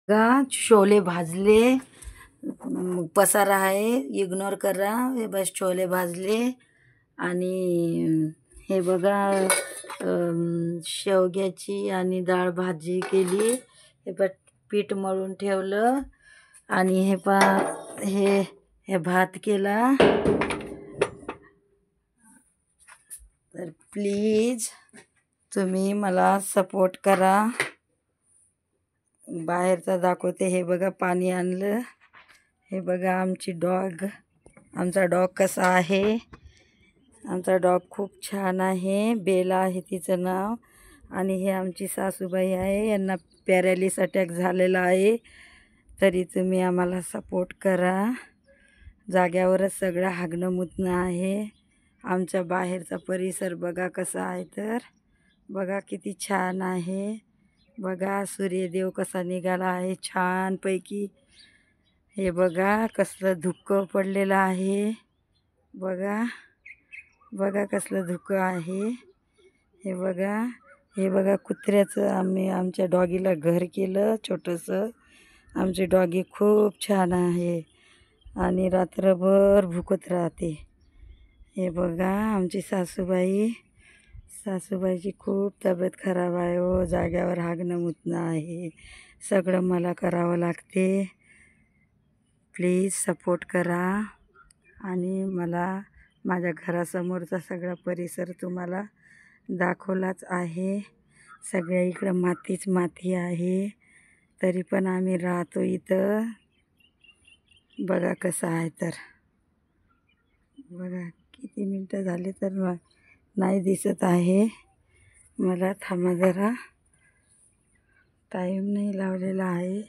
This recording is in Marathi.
बघा छोले भाजले. पसारा आहे, इग्नोर करा. हे बस छोले भाजले. आणि हे बघा शेवग्याची आणि डाळ भाजी केली. हे पीठ मळून ठेवलं. आणि हे भात केला. तर प्लीज तुम्ही मला सपोर्ट करा. बाहेरचा दाखवते. हे बघा पाणी आणलं. हे बघा आमचा डॉग कसा आहे. आमचा डॉग खूप छान आहे. बेला आहे तिचं नाव. आणि हे आमची सासूबाई आहे. यांना पॅरालिस अटॅक झालेला आहे. तरी तुम्ही आम्हाला सपोर्ट करा. जाग्यावरच सगळं हागणं मुतणं आहे. आमच्या बाहेरचा परिसर बघा कसा आहे. तर बघा किती छान आहे. बघा सूर्यदेव कसा निघाला आहे छानपैकी. हे बघा कसलं धुकं पडलेलं आहे. बघा कसलं धुकं आहे. हे बघा कुत्र्याचं आम्ही आमच्या डॉगीला घर केलं छोटंसं. आमची डॉगी खूप छान आहे आणि रात्रभर भुकत राहते. हे बघा आमची सासूबाईची खूप तब्येत खराब आहे हो. जाग्यावर हागणं मुतणं आहे. सगळं मला करावं लागते. प्लीज सपोर्ट करा. आणि मला माझ्या घरासमोरचा सगळा परिसर तुम्हाला दाखवलाच आहे. सगळ्या इकडं माती आहे. तरी पण आम्ही राहतो इथं. बघा कसं आहे. तर बघा किती मिनटं झाले तर नाही दिसत आहे मला. थांबा जरा, टाईम नाही लावलेला आहे.